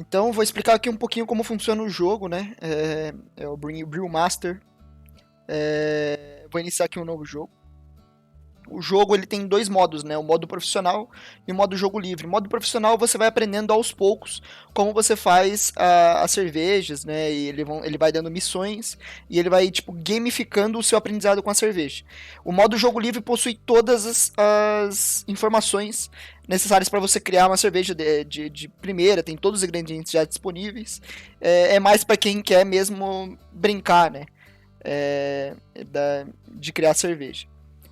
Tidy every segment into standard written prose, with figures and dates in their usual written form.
Então, vou explicar aqui um pouquinho como funciona o jogo, né? É o Brewmaster. Vou iniciar aqui um novo jogo. O jogo ele tem dois modos, né? O modo profissional e o modo jogo livre. O modo profissional você vai aprendendo aos poucos como você faz as cervejas, né? E ele vai dando missões e ele vai tipo gamificando o seu aprendizado com a cerveja. O modo jogo livre possui todas as informações necessárias para você criar uma cerveja de primeira, tem todos os ingredientes já disponíveis. É mais para quem quer mesmo brincar, né? De criar cerveja.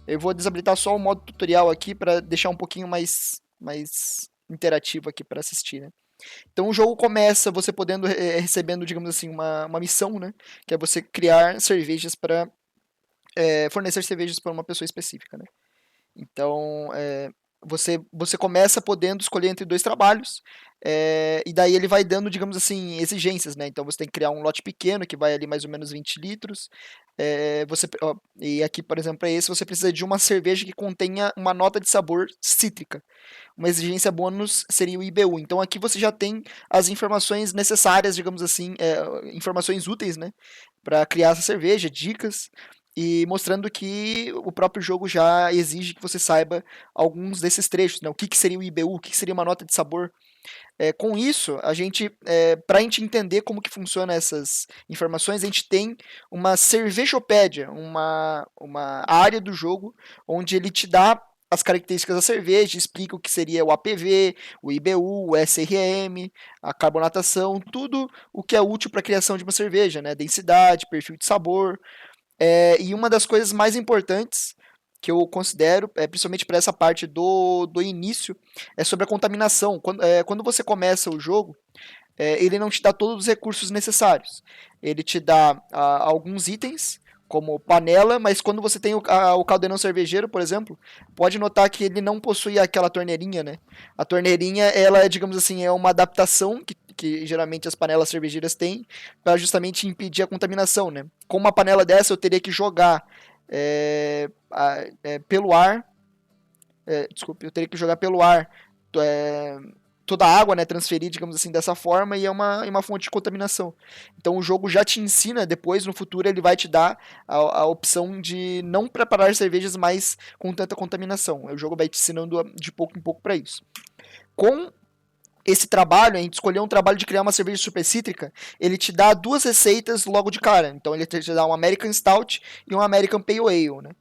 Eu vou desabilitar só o modo tutorial aqui para deixar um pouquinho mais interativo aqui para assistir, né? Então o jogo começa você podendo recebendo, digamos assim, uma missão, né? Que é você criar cervejas para fornecer cervejas para uma pessoa específica, né? Então, você começa podendo escolher entre dois trabalhos, e daí ele vai dando, digamos assim, exigências, né? Então você tem que criar um lote pequeno, que vai ali mais ou menos 20 litros. E aqui, por exemplo, para esse, você precisa de uma cerveja que contenha uma nota de sabor cítrica. Uma exigência bônus seria o IBU. Então aqui você já tem as informações necessárias, digamos assim, informações úteis, né? Para criar essa cerveja, dicas e mostrando que o próprio jogo já exige que você saiba alguns desses trechos, né? O que, que seria o IBU, o que, que seria uma nota de sabor. Com isso, para a gente entender como que funciona essas informações, a gente tem uma cervejopédia, uma área do jogo onde ele te dá as características da cerveja, explica o que seria o APV, o IBU, o SRM, a carbonatação, tudo o que é útil para a criação de uma cerveja, né? Densidade, perfil de sabor, e uma das coisas mais importantes que eu considero, principalmente para essa parte do início, é sobre a contaminação. Quando você começa o jogo, ele não te dá todos os recursos necessários. Ele te dá alguns itens, como panela, mas quando você tem o caldeirão cervejeiro, por exemplo, pode notar que ele não possui aquela torneirinha, né? A torneirinha, ela é, digamos assim, é uma adaptação que geralmente as panelas cervejeiras têm para justamente impedir a contaminação, né? Com uma panela dessa, eu teria que jogar pelo ar, desculpe, eu teria que jogar pelo ar é, toda a água, né, transferir, digamos assim, dessa forma, e é uma fonte de contaminação. Então o jogo já te ensina, depois, no futuro, ele vai te dar a opção de não preparar cervejas mais com tanta contaminação. O jogo vai te ensinando de pouco em pouco para isso. Com esse trabalho, a gente escolheu um trabalho de criar uma cerveja super cítrica, ele te dá duas receitas logo de cara. Então ele te dá um American Stout e um American Pale Ale, né?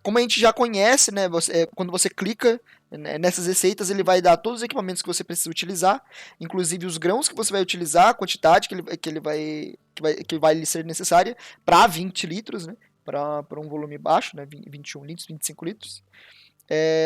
Como a gente já conhece, né, quando você clica nessas receitas, ele vai dar todos os equipamentos que você precisa utilizar, inclusive os grãos que você vai utilizar, a quantidade que vai lhe ser necessária para 20 litros, né, para um volume baixo, né, 21 litros, 25 litros.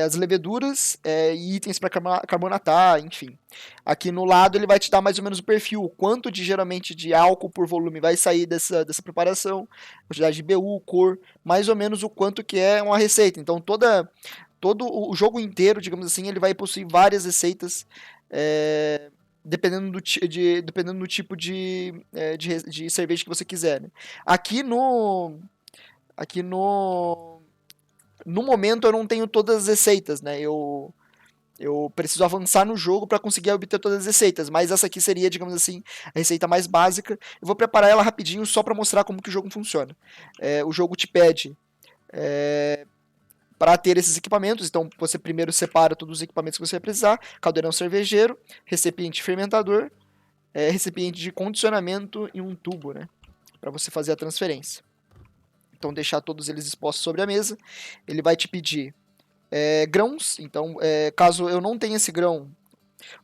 As leveduras e itens para carbonatar, enfim. Aqui no lado ele vai te dar mais ou menos o perfil, o quanto de geralmente de álcool por volume vai sair dessa preparação, quantidade de BU, cor, mais ou menos o quanto que é uma receita. Então todo o jogo inteiro, digamos assim, ele vai possuir várias receitas, dependendo do tipo de cerveja que você quiser. Né? Aqui no momento eu não tenho todas as receitas, né? Eu preciso avançar no jogo para conseguir obter todas as receitas, mas essa aqui seria, digamos assim, a receita mais básica. Eu vou preparar ela rapidinho só para mostrar como que o jogo funciona. O jogo te pede para ter esses equipamentos, então você primeiro separa todos os equipamentos que você vai precisar: caldeirão cervejeiro, recipiente fermentador, recipiente de condicionamento e um tubo, né? Para você fazer a transferência. Então deixar todos eles expostos sobre a mesa. Ele vai te pedir grãos, então caso eu não tenha esse grão,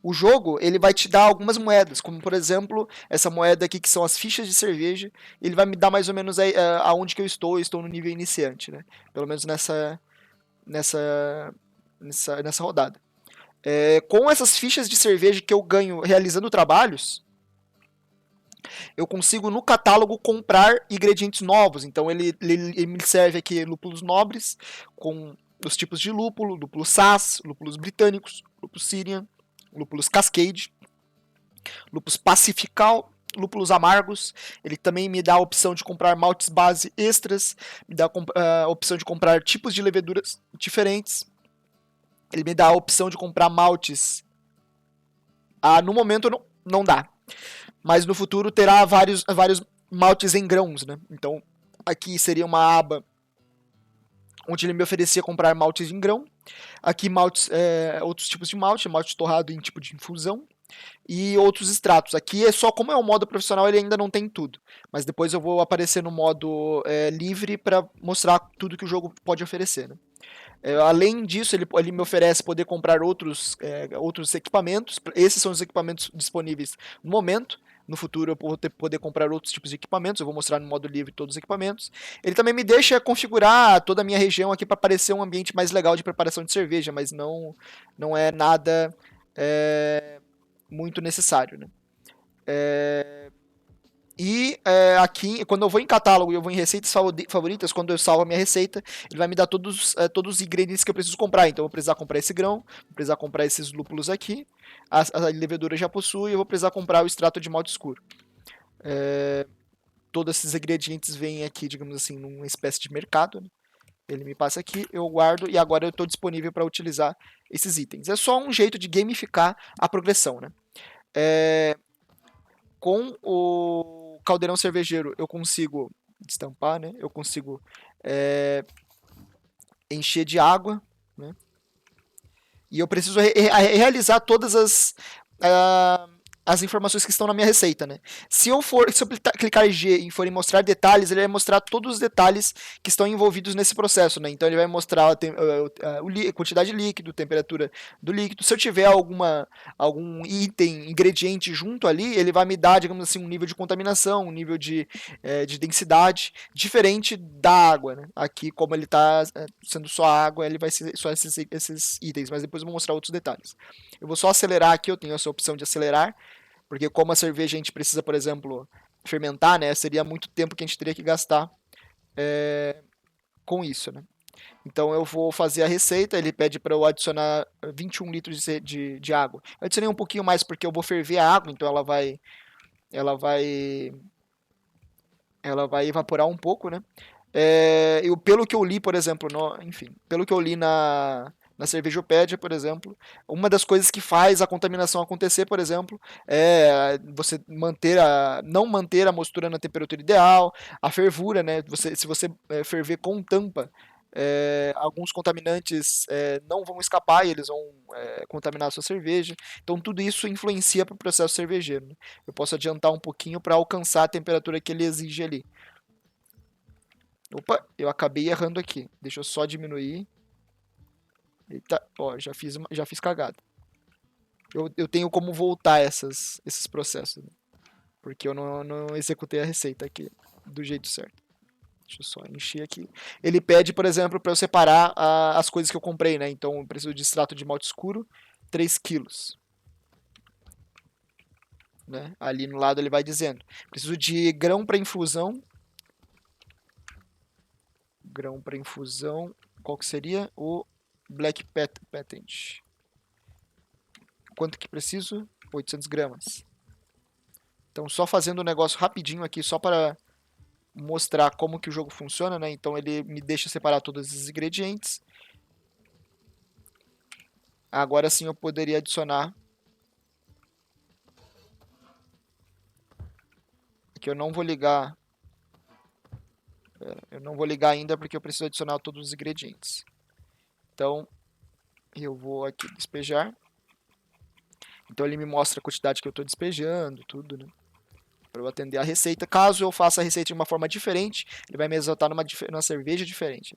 o jogo ele vai te dar algumas moedas, como por exemplo essa moeda aqui que são as fichas de cerveja, ele vai me dar mais ou menos aonde que eu estou no nível iniciante, né? Pelo menos nessa, nessa rodada. Com essas fichas de cerveja que eu ganho realizando trabalhos, eu consigo no catálogo comprar ingredientes novos. Então ele me serve aqui lúpulos nobres, com os tipos de lúpulo, lúpulo Saaz, lúpulos britânicos, lúpulo Syrian, lúpulos Cascade, lúpulos Pacifical, lúpulos amargos. Ele também me dá a opção de comprar maltes base extras, me dá a opção de comprar tipos de leveduras diferentes. Ele me dá a opção de comprar maltes No momento não dá. Mas no futuro terá vários maltes em grãos, né? Então aqui seria uma aba onde ele me oferecia comprar maltes em grão. Aqui maltes, outros tipos de malte, malte torrado em tipo de infusão e outros extratos. Aqui é só, como é um modo profissional, ele ainda não tem tudo. Mas depois eu vou aparecer no modo livre para mostrar tudo que o jogo pode oferecer, né? Além disso, ele me oferece poder comprar outros equipamentos. Esses são os equipamentos disponíveis no momento. No futuro eu vou poder comprar outros tipos de equipamentos. Eu vou mostrar no modo livre todos os equipamentos. Ele também me deixa configurar toda a minha região aqui para parecer um ambiente mais legal de preparação de cerveja, mas não é nada muito necessário, né? Aqui, quando eu vou em catálogo e eu vou em receitas favoritas, quando eu salvo a minha receita, ele vai me dar todos os ingredientes que eu preciso comprar. Então eu vou precisar comprar esse grão, vou precisar comprar esses lúpulos aqui, a levedura já possui, eu vou precisar comprar o extrato de malte escuro. Todos esses ingredientes vêm aqui, digamos assim, numa espécie de mercado, né? Ele me passa aqui, eu guardo e agora eu estou disponível para utilizar esses itens. É só um jeito de gamificar a progressão, né? Com o caldeirão cervejeiro eu consigo destampar, né? Eu consigo encher de água, né? E eu preciso realizar todas as informações que estão na minha receita, né? Se eu clicar em G e for em mostrar detalhes, ele vai mostrar todos os detalhes que estão envolvidos nesse processo, né? Então ele vai mostrar a quantidade de líquido, temperatura do líquido. Se eu tiver algum item, ingrediente junto ali, ele vai me dar, digamos assim, um nível de contaminação, um nível de densidade diferente da água, né? Aqui, como ele está sendo só água, ele vai ser só esses itens, mas depois eu vou mostrar outros detalhes. Eu vou só acelerar aqui, eu tenho essa opção de acelerar, porque como a cerveja a gente precisa, por exemplo, fermentar, né? Seria muito tempo que a gente teria que gastar com isso, né? Então eu vou fazer a receita, ele pede para eu adicionar 21 litros de água. Eu adicionei um pouquinho mais porque eu vou ferver a água, então ela vai, ela vai evaporar um pouco, né? Pelo que eu li, por exemplo, pelo que eu li na Cervejopédia, por exemplo, uma das coisas que faz a contaminação acontecer, por exemplo, é você não manter a mostura na temperatura ideal, a fervura, né? Se você ferver com tampa, alguns contaminantes não vão escapar e eles vão contaminar a sua cerveja. Então tudo isso influencia para o processo cervejeiro, né? Eu posso adiantar um pouquinho para alcançar a temperatura que ele exige ali. Opa, eu acabei errando aqui. Deixa eu só diminuir. Eita, ó, já fiz cagada. Eu tenho como voltar esses processos, né? Porque eu não executei a receita aqui do jeito certo. Deixa eu só encher aqui. Ele pede, por exemplo, para eu separar as coisas que eu comprei, né? Então eu preciso de extrato de malte escuro, 3 quilos. Né? Ali no lado ele vai dizendo. Preciso de grão para infusão. Grão para infusão. Qual que seria? O Black Patent. Quanto que preciso? 800 gramas. Então, só fazendo um negócio rapidinho aqui, só para mostrar como que o jogo funciona, né? Então, ele me deixa separar todos os ingredientes. Agora sim eu poderia adicionar. Aqui eu não vou ligar. Eu não vou ligar ainda porque eu preciso adicionar todos os ingredientes. Então, eu vou aqui despejar. Então, ele me mostra a quantidade que eu estou despejando, tudo, né? Para eu atender a receita. Caso eu faça a receita de uma forma diferente, ele vai me exaltar numa cerveja diferente.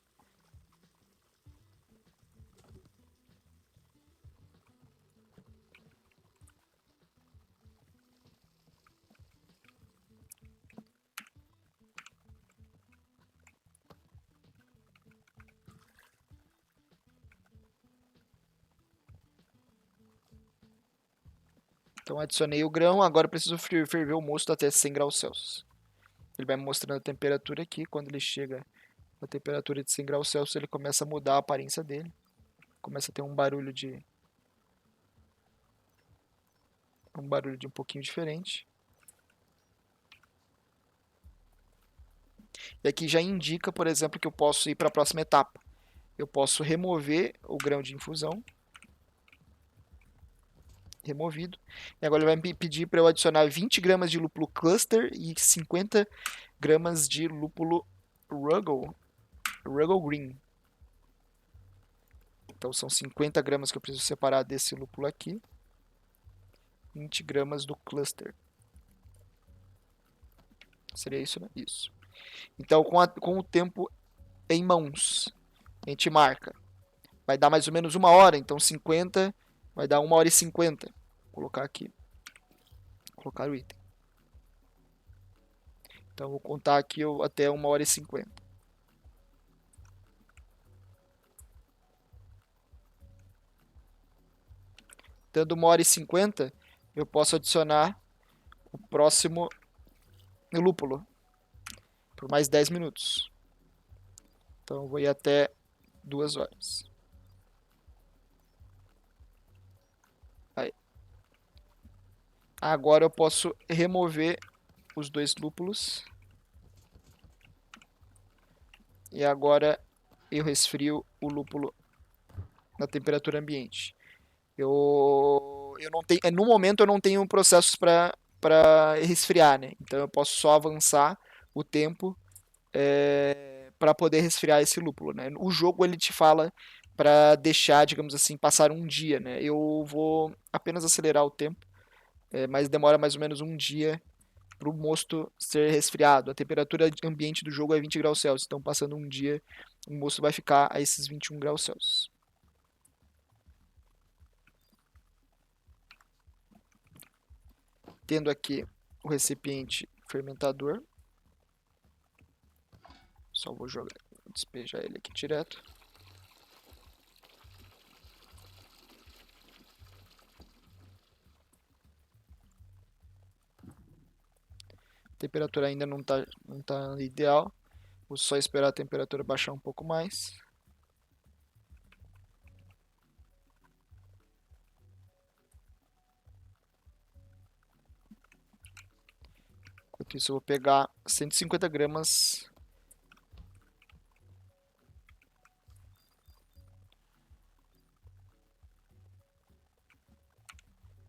Então adicionei o grão, agora eu preciso ferver o mosto até 100 graus Celsius. Ele vai me mostrando a temperatura aqui, quando ele chega a temperatura de 100 graus Celsius, ele começa a mudar a aparência dele. Começa a ter um barulho de um pouquinho diferente. E aqui já indica, por exemplo, que eu posso ir para a próxima etapa. Eu posso remover o grão de infusão removido. E agora ele vai me pedir para eu adicionar 20 gramas de lúpulo cluster e 50 gramas de lúpulo Ruggles Green. Então são 50 gramas que eu preciso separar desse lúpulo aqui. 20 gramas do cluster. Seria isso, né? Isso. Então, com o tempo em mãos, a gente marca. Vai dar mais ou menos 1 hora, então 50 vai dar 1 hora e 50. Vou colocar aqui. Vou colocar o item. Então, vou contar aqui até 1 hora e 50. Dando 1 hora e 50, eu posso adicionar o próximo lúpulo por mais 10 minutos. Então, eu vou ir até 2 horas. Aí. Agora eu posso remover os 2 lúpulos. E agora eu resfrio o lúpulo na temperatura ambiente. Eu não tenho, no momento eu não tenho processos para resfriar, né? Então eu posso só avançar o tempo para poder resfriar esse lúpulo, né? O jogo ele te fala para deixar, digamos assim, passar um dia, né? Eu vou apenas acelerar o tempo, mas demora mais ou menos um dia para o mosto ser resfriado. A temperatura ambiente do jogo é 20 graus Celsius, então passando um dia o mosto vai ficar a esses 21 graus Celsius. Tendo aqui o recipiente fermentador, só vou despejar ele aqui direto. A temperatura ainda não tá ideal. Vou só esperar a temperatura baixar um pouco mais. Enquanto isso, eu vou pegar 150 gramas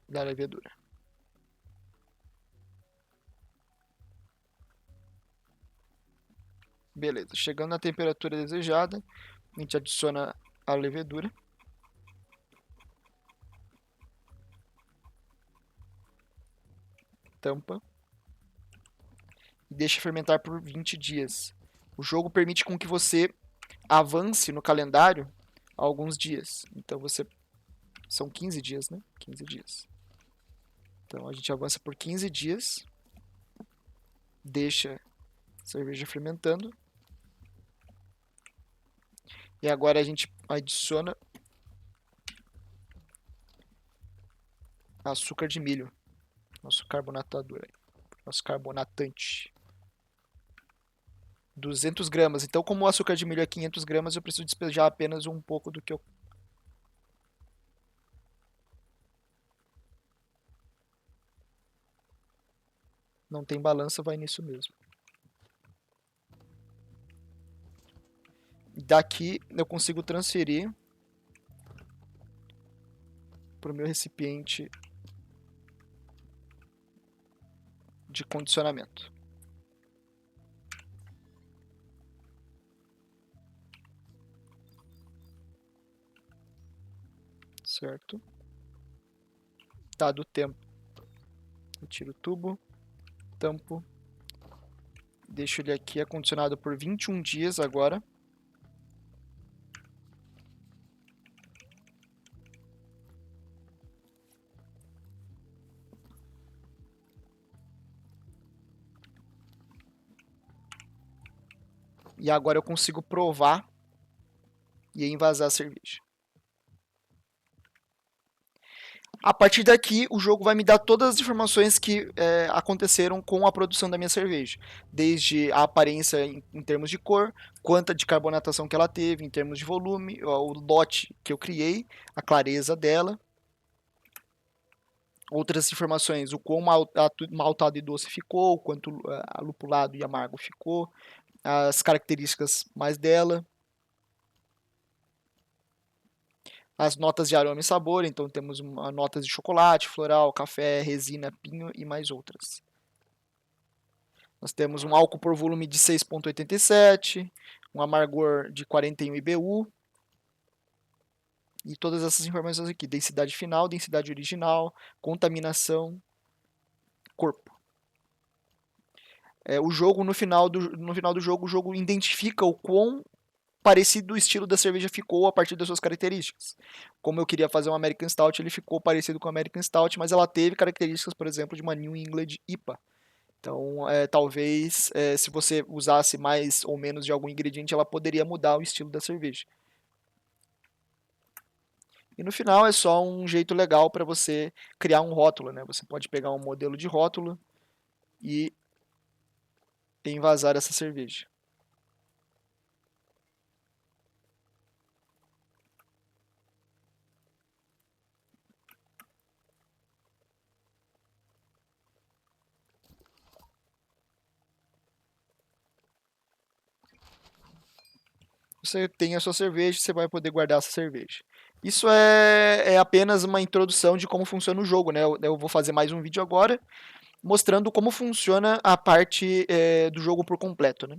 da levedura. Beleza, chegando na temperatura desejada, a gente adiciona a levedura. Tampa. E deixa fermentar por 20 dias. O jogo permite com que você avance no calendário alguns dias. Então são 15 dias, né? 15 dias. Então a gente avança por 15 dias. Deixa a cerveja fermentando. E agora a gente adiciona açúcar de milho. Nosso carbonatador aí. Nosso carbonatante. 200 gramas. Então, como o açúcar de milho é 500 gramas, eu preciso despejar apenas um pouco do que eu... Não tem balança, vai nisso mesmo. Daqui eu consigo transferir para o meu recipiente de condicionamento. Certo? Dado o tempo, eu tiro o tubo, tampo, deixo ele aqui acondicionado por 21 dias agora. E agora eu consigo provar e envasar a cerveja. A partir daqui, o jogo vai me dar todas as informações que aconteceram com a produção da minha cerveja. Desde a aparência em termos de cor, quanta de carbonatação que ela teve, em termos de volume, o lote que eu criei, a clareza dela. Outras informações, o quão maltado e doce ficou, o quanto lupulado e amargo ficou, as características mais dela. as notas de aroma e sabor, então temos notas de chocolate, floral, café, resina, pinho e mais outras. Nós temos um álcool por volume de 6,87, um amargor de 41 IBU, e todas essas informações aqui: densidade final, densidade original, contaminação, corpo. O jogo, no final do jogo, o jogo identifica o quão parecido o estilo da cerveja ficou a partir das suas características. Como eu queria fazer uma American Stout, ele ficou parecido com a American Stout, mas ela teve características, por exemplo, de uma New England IPA. Então, talvez, se você usasse mais ou menos de algum ingrediente, ela poderia mudar o estilo da cerveja. E no final é só um jeito legal para você criar um rótulo, né? Você pode pegar um modelo de rótulo e envasar essa cerveja. Você tem a sua cerveja, você vai poder guardar essa cerveja. Isso é apenas uma introdução de como funciona o jogo, né? Eu vou fazer mais um vídeo agora mostrando como funciona a parte do jogo por completo, né?